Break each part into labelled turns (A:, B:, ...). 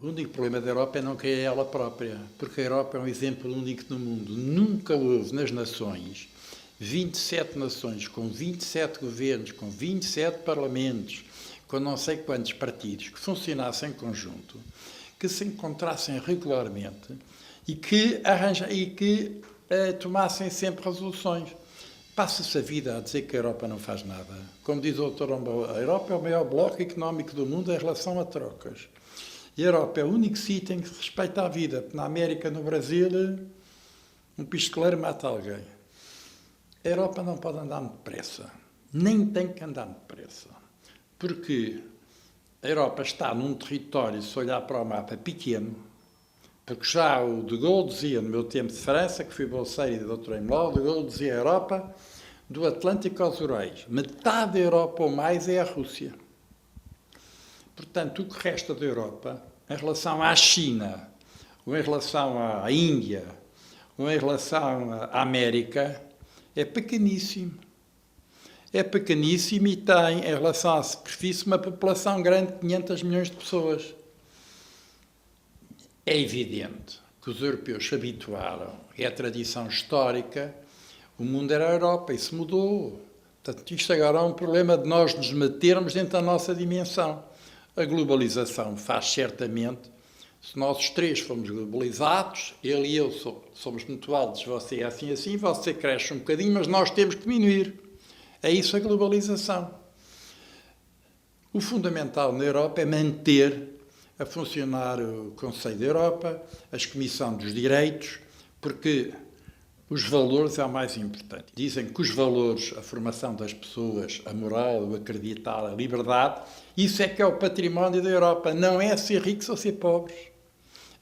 A: O único problema da Europa é não querer ela própria, porque a Europa é um exemplo único no mundo. Nunca houve nas nações 27 nações, com 27 governos, com 27 parlamentos, com não sei quantos partidos, que funcionassem em conjunto, que se encontrassem regularmente e que tomassem sempre resoluções. Passa-se a vida a dizer que a Europa não faz nada. Como diz o Dr. Ombal, a Europa é o maior bloco económico do mundo em relação a trocas. E a Europa é o único sítio em que se respeita a vida. Na América, no Brasil, um pistoleiro mata alguém. A Europa não pode andar muito depressa. Nem tem que andar muito depressa. Porque a Europa está num território, se olhar para o mapa, pequeno. Porque já o de Gaulle dizia, no meu tempo de França, que fui bolseiro e doutorei-me lá, o de Gaulle dizia a Europa do Atlântico aos Urais. Metade da Europa ou mais é a Rússia. Portanto, o que resta da Europa, em relação à China, ou em relação à Índia, ou em relação à América, é pequeníssimo. É pequeníssimo e tem, em relação à superfície, uma população grande de 500 milhões de pessoas. É evidente que os europeus se habituaram, é a tradição histórica, o mundo era a Europa, isso mudou. Portanto, isto agora é um problema de nós nos metermos dentro da nossa dimensão. A globalização faz certamente, se nós os três formos globalizados, ele e eu somos muito altos, você é assim, você cresce um bocadinho, mas nós temos que diminuir. É isso a globalização. O fundamental na Europa é manter a funcionar o Conselho da Europa, a Comissão dos Direitos, porque os valores é o mais importante. Dizem que os valores, a formação das pessoas, a moral, o acreditar, a liberdade, isso é que é o património da Europa. Não é ser ricos ou ser pobres.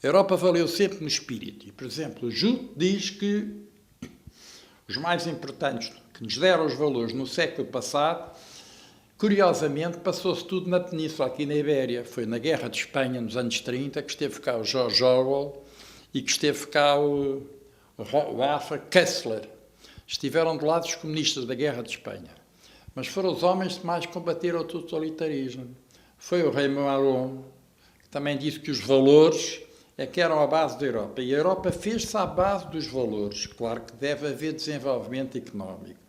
A: A Europa valeu sempre no espírito. E, por exemplo, o Jude diz que os mais importantes que nos deram os valores no século passado, curiosamente, passou-se tudo na Península, aqui na Ibéria. Foi na Guerra de Espanha, nos anos 30, que esteve cá o George Orwell e que esteve cá o Arthur Koestler. Estiveram do lado dos comunistas da Guerra de Espanha. Mas foram os homens que mais combateram o totalitarismo. Foi o Raymond Aron, que também disse que os valores é que eram a base da Europa. E a Europa fez-se à base dos valores. Claro que deve haver desenvolvimento económico.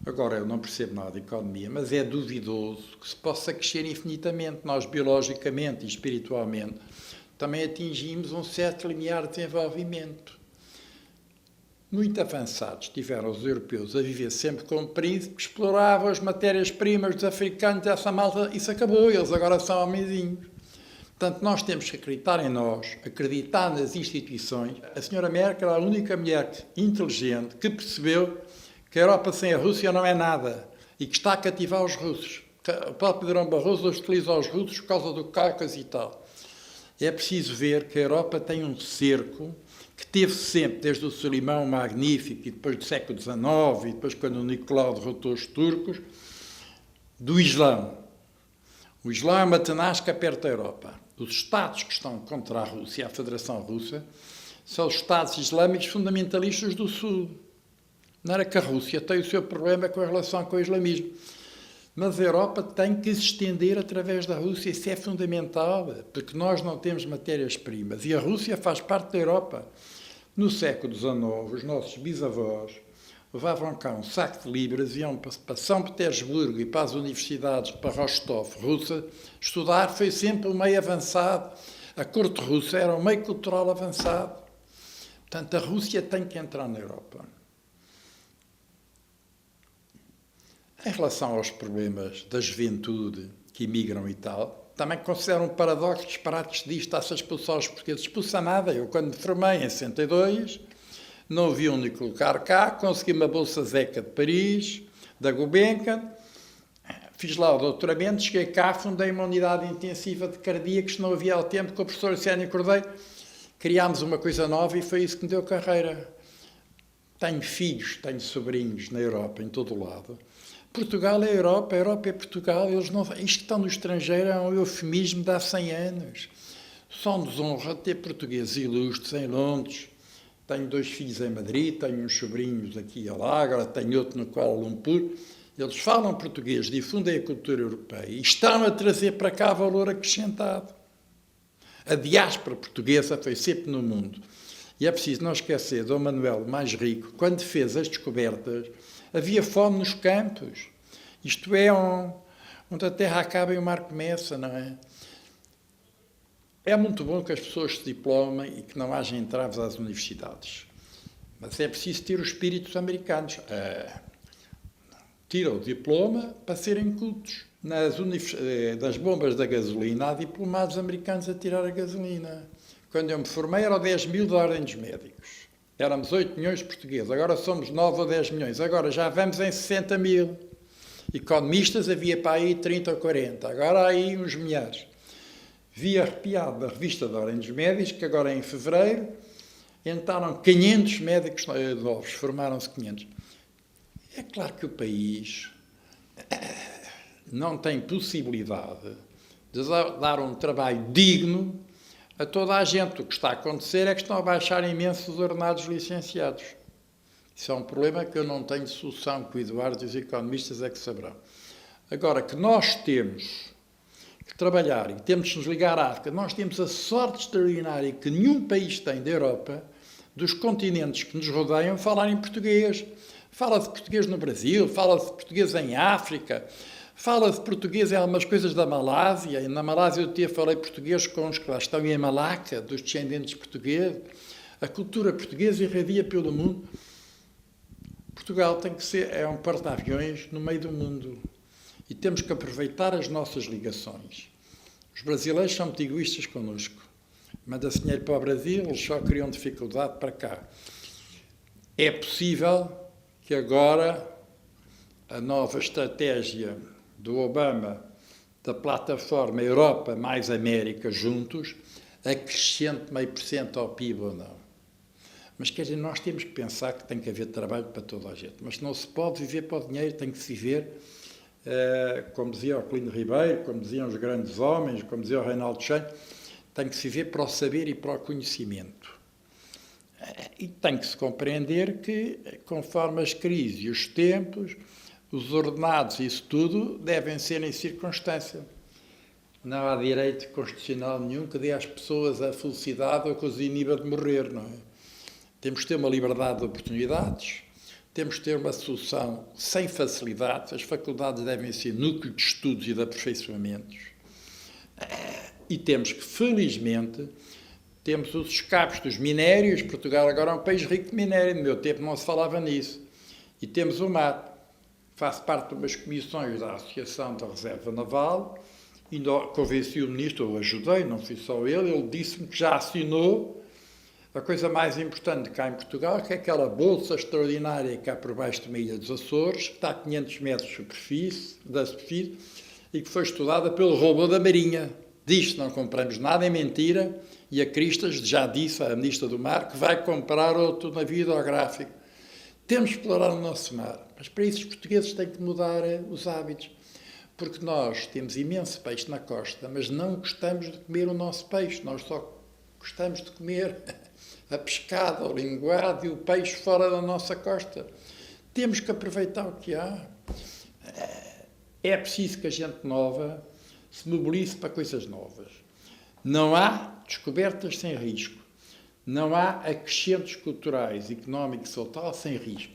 A: Agora, eu não percebo nada de economia, mas é duvidoso que se possa crescer infinitamente. Nós, biologicamente e espiritualmente, também atingimos um certo limiar de desenvolvimento. Muito avançados tiveram os europeus a viver sempre como príncipes, exploravam as matérias-primas dos africanos, essa malta, isso acabou, eles agora são homenzinhos. Portanto, nós temos que acreditar em nós, acreditar nas instituições. A senhora Merkel era a única mulher inteligente que percebeu que a Europa sem a Rússia não é nada e que está a cativar os russos. O próprio Durão Barroso utiliza os russos por causa do Cáucaso e tal. É preciso ver que a Europa tem um cerco que teve sempre, desde o Solimão Magnífico e depois do século XIX e depois quando o Nicolau derrotou os turcos, do Islão. O Islão é uma tenasca perto da Europa. Os Estados que estão contra a Rússia, a Federação Russa, são os Estados islâmicos fundamentalistas do Sul. Não era que a Rússia tem o seu problema com a relação com o islamismo. Mas a Europa tem que se estender através da Rússia. Isso é fundamental, porque nós não temos matérias-primas. E a Rússia faz parte da Europa. No século XIX, os nossos bisavós levavam cá um saco de libras, iam para São Petersburgo e para as universidades, para Rostov, Rússia. Estudar foi sempre um meio avançado. A corte russa era um meio cultural avançado. Portanto, a Rússia tem que entrar na Europa. Em relação aos problemas da juventude que imigram e tal, também considero um paradoxo disparar-se disto, está-se a expulsar os portugueses. Expulsa nada. Eu, quando me formei em 62, não havia onde colocar cá, consegui uma bolsa Zeca de Paris, da Gulbenkian, fiz lá o doutoramento, cheguei cá, fundei uma unidade intensiva de cardíacos, não havia ao tempo, com o professor Luciano Cordeiro, criámos uma coisa nova e foi isso que me deu carreira. Tenho filhos, tenho sobrinhos na Europa, em todo o lado. Portugal é a Europa é Portugal. Eles não, isto que estão no estrangeiro é um eufemismo de há 100 anos. Só-nos honra ter portugueses ilustres em Londres. Tenho 2 filhos em Madrid, tenho uns sobrinhos aqui lá, agora tenho outro no Kuala Lumpur. Eles falam português, difundem a cultura europeia e estão a trazer para cá valor acrescentado. A diáspora portuguesa foi sempre no mundo. E é preciso não esquecer, Dom Manuel, o mais rico, quando fez as descobertas, havia fome nos campos. Isto é onde a terra acaba e o mar começa, não é? É muito bom que as pessoas se diplomem e que não haja entraves às universidades. Mas é preciso ter os espíritos americanos. Tira o diploma para serem cultos. Das bombas da gasolina, há diplomados americanos a tirar a gasolina. Quando eu me formei, eram 10 mil da Ordem dos Médicos. Éramos 8 milhões de portugueses. Agora somos 9 ou 10 milhões. Agora já vamos em 60 mil. Economistas havia para aí 30 ou 40. Agora há aí uns milhares. Vi arrepiado da revista da Ordem dos Médicos, que agora em fevereiro entraram 500 médicos novos. Formaram-se 500. É claro que o país não tem possibilidade de dar um trabalho digno a toda a gente. O que está a acontecer é que estão a baixar imenso os ordenados licenciados. Isso é um problema que eu não tenho solução, que o Eduardo e os economistas é que saberão. Agora, que nós temos que trabalhar e temos de nos ligar à África, nós temos a sorte extraordinária que nenhum país tem da Europa, dos continentes que nos rodeiam, falar em português. Fala-se português no Brasil, fala-se português em África, fala-se português em algumas coisas da Malásia. E na Malásia eu falei português com os que lá estão em Malaca, dos descendentes portugueses. A cultura portuguesa irradia pelo mundo. Portugal tem que ser, é um porta-aviões no meio do mundo. E temos que aproveitar as nossas ligações. Os brasileiros são muito egoístas connosco. Manda-se dinheiro para o Brasil, eles só criam dificuldade para cá. É possível que agora a nova estratégia do Obama, da plataforma Europa mais América juntos, acrescente 0,5% ao PIB ou não. Mas, quer dizer, nós temos que pensar que tem que haver trabalho para toda a gente. Mas não se pode viver para o dinheiro, tem que se viver, como dizia o Clino Ribeiro, como diziam os grandes homens, como dizia o Reinaldo Cheio, tem que se viver para o saber e para o conhecimento. E tem que se compreender que, conforme as crises e os tempos, os ordenados e isso tudo devem ser em circunstância. Não há direito constitucional nenhum que dê às pessoas a felicidade ou que os iniba de morrer, não é? Temos que ter uma liberdade de oportunidades, temos que ter uma solução sem facilidades, as faculdades devem ser núcleo de estudos e de aperfeiçoamentos. E temos que, felizmente, temos os escapes dos minérios. Portugal agora é um país rico de minério, no meu tempo não se falava nisso. E temos o mar. Faço parte de umas comissões da Associação da Reserva Naval e convenci o ministro, eu ajudei, não fui só ele disse-me que já assinou a coisa mais importante cá em Portugal, que é aquela bolsa extraordinária que há por baixo de uma ilha dos Açores, que está a 500 metros de superfície, e que foi estudada pelo robô da Marinha. Diz que não compramos nada, é mentira, e a Cristas já disse à Ministra do Mar que vai comprar outro navio hidrográfico. Temos que explorar o nosso mar, mas para isso os portugueses têm que mudar os hábitos, porque nós temos imenso peixe na costa, mas não gostamos de comer o nosso peixe, nós só gostamos de comer a pescada, o linguado e o peixe fora da nossa costa. Temos que aproveitar o que há. É preciso que a gente nova se mobilize para coisas novas. Não há descobertas sem risco. Não há acrescentos culturais, económicos ou tal sem risco.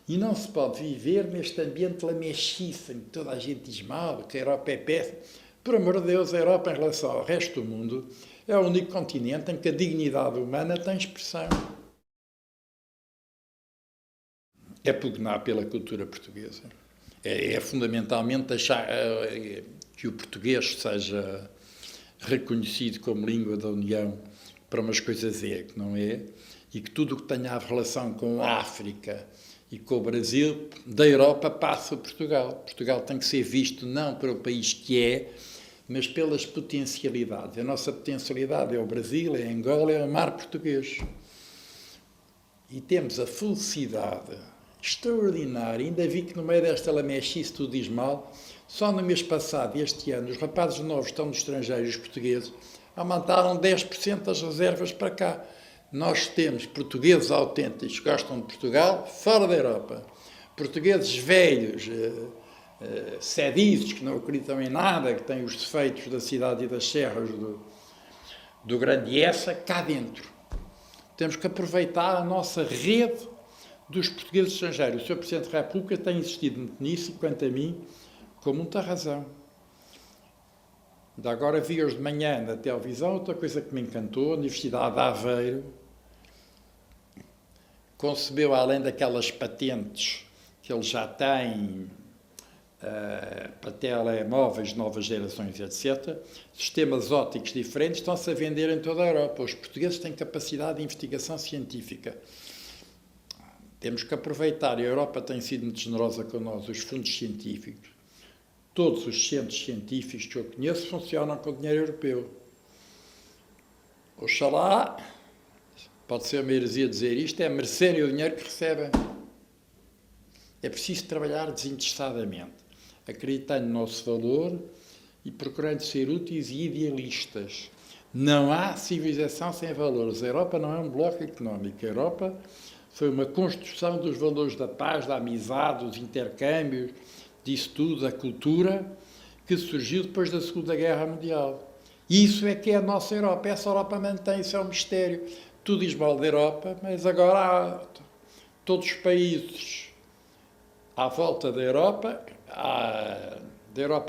A: E não se pode viver neste ambiente lamechice, em que toda a gente diz mal, que a Europa é péssima. Por amor de Deus, a Europa, em relação ao resto do mundo, é o único continente em que a dignidade humana tem expressão. É pugnar pela cultura portuguesa. É fundamentalmente deixar que o português seja reconhecido como língua da União para umas coisas que não é, e que tudo o que tenha relação com a África e com o Brasil, da Europa, passa a Portugal. Portugal tem que ser visto não para o país que é, mas pelas potencialidades. A nossa potencialidade é o Brasil, é a Angola, é o mar português. E temos a felicidade extraordinária, ainda vi que no meio desta lamechice tudo diz mal, só no mês passado e este ano, os rapazes novos estão nos estrangeiros, os portugueses, aumentaram 10% das reservas para cá. Nós temos portugueses autênticos que gostam de Portugal, fora da Europa. Portugueses velhos, sedizes, que não acreditam em nada, que têm os defeitos da cidade e das serras do grande ESA cá dentro. Temos que aproveitar a nossa rede dos portugueses estrangeiros. O Sr. Presidente da República tem insistido muito nisso e, quanto a mim, com muita razão. Ainda agora vi hoje de manhã na televisão outra coisa que me encantou. A Universidade de Aveiro concebeu, além daquelas patentes que eles já têm para telemóveis de novas gerações, etc., sistemas ópticos diferentes estão-se a vender em toda a Europa. Os portugueses têm capacidade de investigação científica. Temos que aproveitar, e a Europa tem sido muito generosa com nós, os fundos científicos. Todos os centros científicos que eu conheço funcionam com dinheiro europeu. Oxalá, pode ser uma heresia dizer isto, é merecerem o dinheiro que recebem. É preciso trabalhar desinteressadamente, acreditando no nosso valor e procurando ser úteis e idealistas. Não há civilização sem valores. A Europa não é um bloco económico. A Europa foi uma construção dos valores da paz, da amizade, dos intercâmbios, disso tudo, da cultura, que surgiu depois da Segunda Guerra Mundial. E isso é que é a nossa Europa. Essa Europa mantém-se, é um mistério. Tu diz mal da Europa, mas agora todos os países à volta da Europa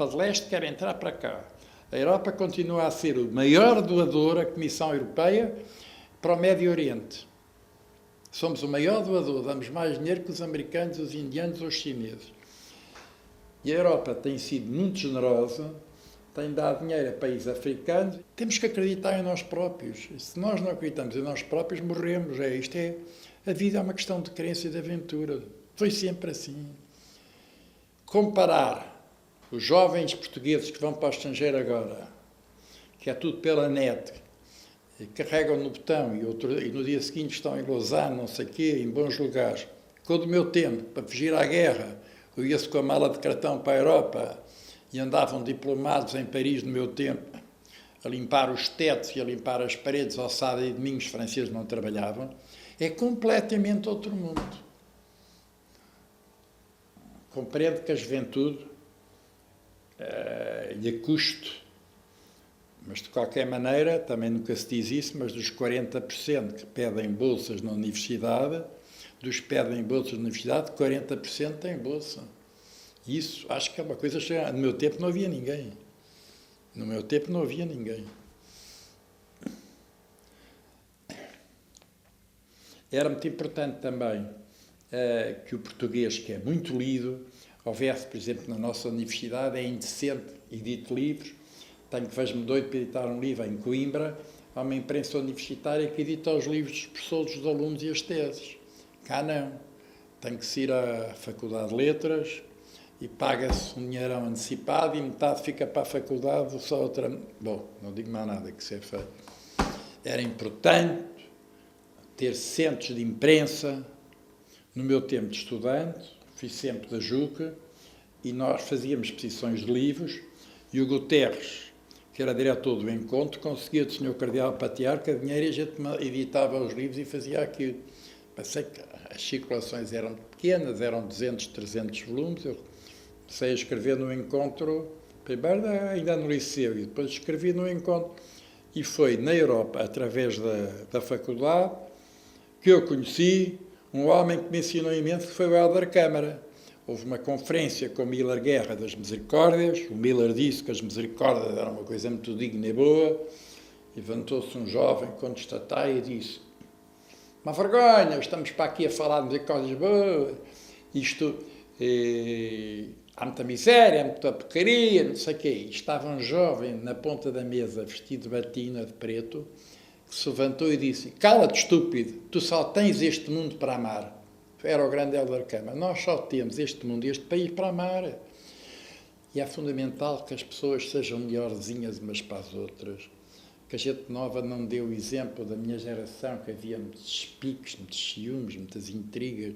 A: de Leste querem entrar para cá. A Europa continua a ser o maior doador, a Comissão Europeia, para o Médio Oriente. Somos o maior doador, damos mais dinheiro que os americanos, os indianos ou os chineses. E a Europa tem sido muito generosa, tem dado dinheiro a países africanos. Temos que acreditar em nós próprios. Se nós não acreditamos em nós próprios, morremos. A vida é uma questão de crença e de aventura. Foi sempre assim. Comparar os jovens portugueses que vão para o estrangeiro agora, que é tudo pela net, e carregam no botão e no dia seguinte estão em Lausanne, não sei o quê, em bons lugares, com o do meu tempo, para fugir à guerra, eu ia-se com a mala de cartão para a Europa e andavam diplomados em Paris no meu tempo, a limpar os tetos e a limpar as paredes ao sábado e domingos, os franceses não trabalhavam. É completamente outro mundo. Compreendo que a juventude lhe custe, mas de qualquer maneira, também nunca se diz isso, mas dos 40% que pedem bolsas na universidade, 40% têm bolsa. Isso acho que é uma coisa chegada. No meu tempo não havia ninguém. Era muito importante também que o português, que é muito lido, houvesse, por exemplo, na nossa universidade, é indecente, edite livros. Vejo-me doido para editar um livro em Coimbra, há uma imprensa universitária que edita os livros dos professores, dos alunos e as teses. Cá não. Tem que se ir à Faculdade de Letras e paga-se um dinheirão antecipado e metade fica para a faculdade, só outra... Bom, não digo mais nada que isso é feito. Era importante ter centros de imprensa. No meu tempo de estudante, fui sempre da JUC, e nós fazíamos exposições de livros, e o Guterres, que era diretor do encontro, conseguia do Sr. Cardeal Patriarca dinheiro e a gente editava os livros e fazia aquilo. Pensei que as circulações eram pequenas, eram 200, 300 volumes. Eu comecei a escrever no encontro, primeiro ainda no liceu, e depois escrevi no encontro. E foi na Europa, através da faculdade, que eu conheci um homem que me ensinou imenso, que foi o Helder Câmara. Houve uma conferência com o Miller Guerra das Misericórdias. O Miller disse que as Misericórdias eram uma coisa muito digna e boa. E levantou-se um jovem contestatário e disse: uma vergonha, estamos para aqui a falar de Misericórdias boas. Há muita miséria, há muita porcaria, não sei o quê. E estava um jovem na ponta da mesa, vestido de batina de preto, que se levantou e disse: cala-te, estúpido, tu só tens este mundo para amar. Era o grande Helder Câmara. Nós só temos este mundo e este país para amar. E é fundamental que as pessoas sejam melhorzinhas umas para as outras. Que a gente nova não dê o exemplo da minha geração, que havia muitos piques, muitos ciúmes, muitas intrigas.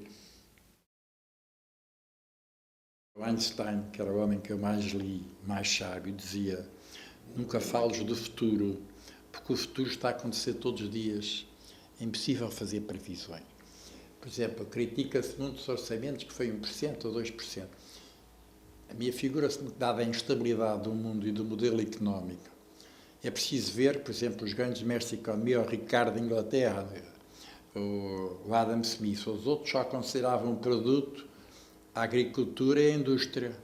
A: O Einstein, que era o homem que eu mais li, mais sábio, dizia: nunca fales do futuro, porque o futuro está a acontecer todos os dias. É impossível fazer previsões. Por exemplo, critica-se num dos orçamentos que foi 1% ou 2%. A minha figura-se, dada a instabilidade do mundo e do modelo económico, É preciso ver, por exemplo, os grandes mestres de economia, o Ricardo de Inglaterra, o Adam Smith, os outros só consideravam um produto a agricultura e a indústria,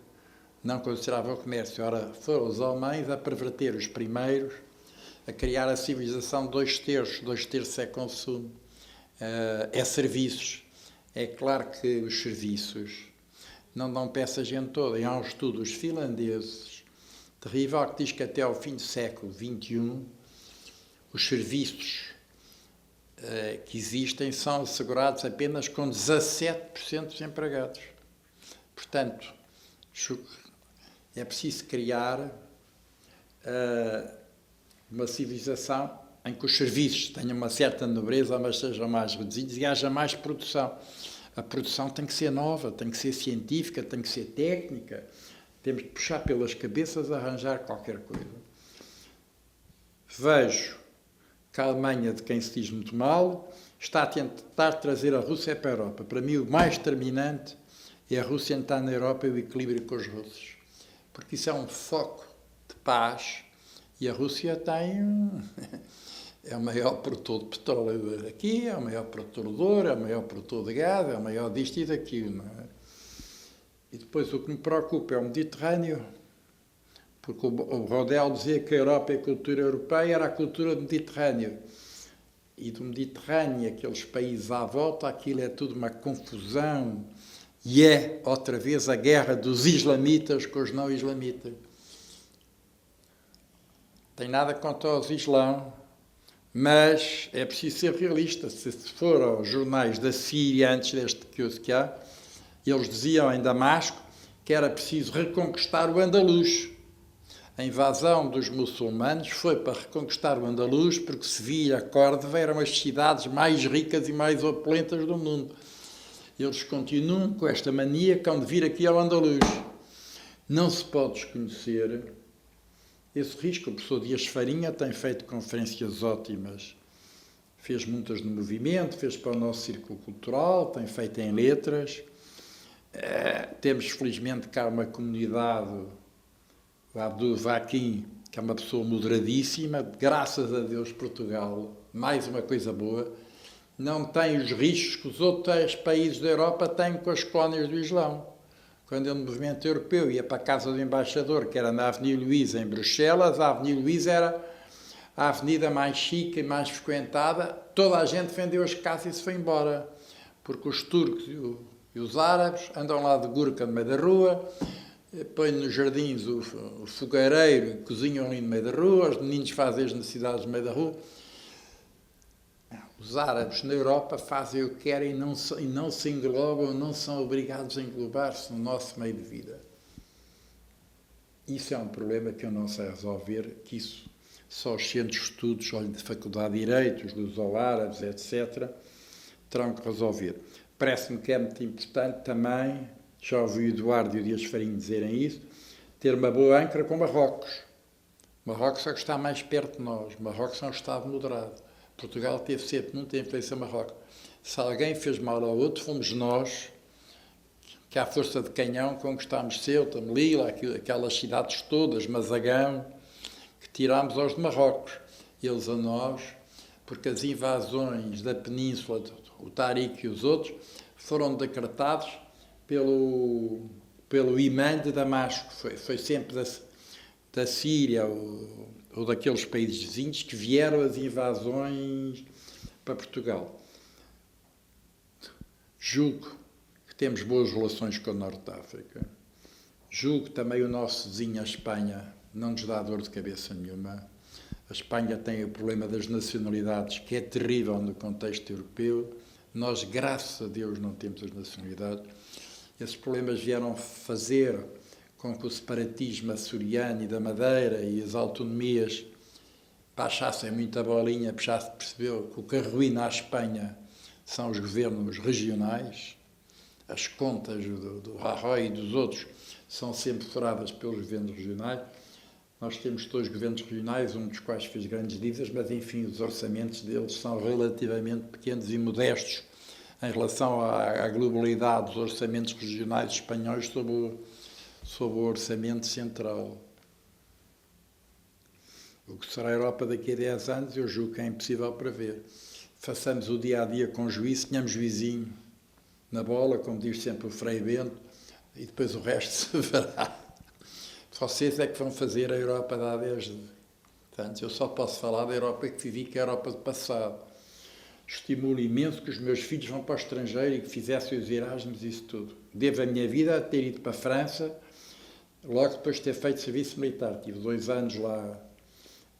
A: não consideravam o comércio. Ora, foram os alemães a perverter os primeiros, a criar a civilização de 2/3, 2/3 é consumo, é serviços. É claro que os serviços não dão para essa gente toda. E há um estudo dos finlandeses, terrível, que diz que até ao fim do século XXI, os serviços que existem são assegurados apenas com 17% dos empregados. Portanto, é preciso criar uma civilização em que os serviços tenham uma certa nobreza, mas sejam mais reduzidos e haja mais produção. A produção tem que ser nova, tem que ser científica, tem que ser técnica. Temos que puxar pelas cabeças, arranjar qualquer coisa. Vejo que a Alemanha, de quem se diz muito mal, está a tentar trazer a Rússia para a Europa. Para mim, o mais determinante é a Rússia entrar na Europa e o equilíbrio com os russos. Porque isso é um foco de paz e a Rússia tem... é o maior produtor de petróleo aqui, é o maior produtor de ouro, é o maior produtor de gás, é o maior disto e daquilo. Não é? E depois o que me preocupa é o Mediterrâneo, porque o Rodel dizia que a Europa é a cultura europeia, era a cultura do Mediterrâneo. E do Mediterrâneo, aqueles países à volta, aquilo é tudo uma confusão. E é, outra vez, a guerra dos islamitas com os não islamitas. Tem nada contra os islãos, mas é preciso ser realista. Se for aos jornais da Síria, antes deste que há, eles diziam em Damasco que era preciso reconquistar o Andaluz. A invasão dos muçulmanos foi para reconquistar o Andaluz, porque Sevilha, Córdoba eram as cidades mais ricas e mais opulentas do mundo. Eles continuam com esta mania que hão de vir aqui ao Andaluz. Não se pode desconhecer esse risco. O professor Dias Farinha tem feito conferências ótimas. Fez muitas no movimento, fez para o nosso círculo cultural, tem feito em letras. Temos, felizmente, cá uma comunidade, o Abdul Vaquim, que é uma pessoa moderadíssima. Graças a Deus, Portugal, mais uma coisa boa, não tem os riscos que os outros países da Europa têm com as colónias do Islão. Quando eu no movimento europeu ia para a casa do embaixador, que era na Avenida Luísa, em Bruxelas, a Avenida Luísa era a avenida mais chique e mais frequentada. Toda a gente vendeu as casas e se foi embora, porque os turcos e os árabes andam lá de gurka no meio da rua, põem nos jardins o fogareiro, cozinham ali no meio da rua, os meninos fazem as necessidades no meio da rua. Os árabes na Europa fazem o que querem e não se englobam, não são obrigados a englobar-se no nosso meio de vida. Isso é um problema que eu não sei resolver, que isso só os centros de estudos, olha, de Faculdade de Direito, os luso-árabes, etc., terão que resolver. Parece-me que é muito importante também, já ouvi o Eduardo e o Dias Farinha dizerem isso, ter uma boa âncora com Marrocos. Marrocos é o que está mais perto de nós. Marrocos é um Estado moderado. Portugal teve sempre muita influência em Marrocos. Se alguém fez mal ao outro, fomos nós, que à força de canhão conquistámos Ceuta, Melilla, aquelas cidades todas, Mazagão, que tirámos aos de Marrocos. Eles a nós, porque as invasões da península, o Tariq e os outros, foram decretados pelo imã de Damasco. Foi sempre da Síria ou daqueles países vizinhos que vieram as invasões para Portugal. Julgo que temos boas relações com o Norte de África. Julgo que também o nosso vizinho, a Espanha, não nos dá dor de cabeça nenhuma. A Espanha tem o problema das nacionalidades, que é terrível no contexto europeu. Nós, graças a Deus, não temos as nacionalidades. Esses problemas vieram fazer com que o separatismo açoriano e da Madeira e as autonomias baixassem muita bolinha, já se percebeu que o que arruína a Espanha são os governos regionais. As contas do Rajoy e dos outros são sempre furadas pelos governos regionais. Nós temos dois governos regionais, um dos quais fez grandes dívidas, mas, enfim, os orçamentos deles são relativamente pequenos e modestos em relação à globalidade dos orçamentos regionais espanhóis sobre o orçamento central. O que será a Europa daqui a 10 anos, eu julgo que é impossível prever. Façamos o dia-a-dia com juízo, tenhamos juizinho na bola, como diz sempre o Frei Bento, e depois o resto se verá. Vocês é que vão fazer a Europa de há 10 anos. Eu só posso falar da Europa que vivi, que é a Europa do passado. Estimulo imenso que os meus filhos vão para o estrangeiro e que fizessem os Erasmus e isso tudo. Devo a minha vida a ter ido para a França, logo depois de ter feito serviço militar. Tive 2 anos lá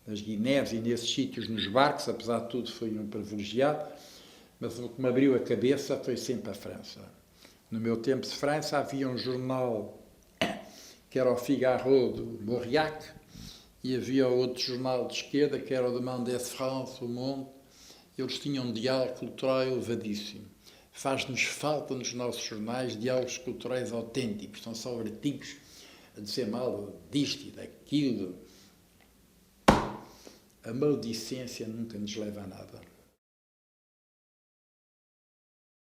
A: nas Guinés e nesses sítios, nos barcos, apesar de tudo fui um privilegiado, mas o que me abriu a cabeça foi sempre a França. No meu tempo de França havia um jornal que era o Figaro de Mauriac e havia outro jornal de esquerda que era o Monde de France, o Mundo. Eles tinham um diálogo cultural elevadíssimo. Faz-nos falta nos nossos jornais diálogos culturais autênticos, são só artigos a dizer mal disto e daquilo. A maldicência nunca nos leva a nada.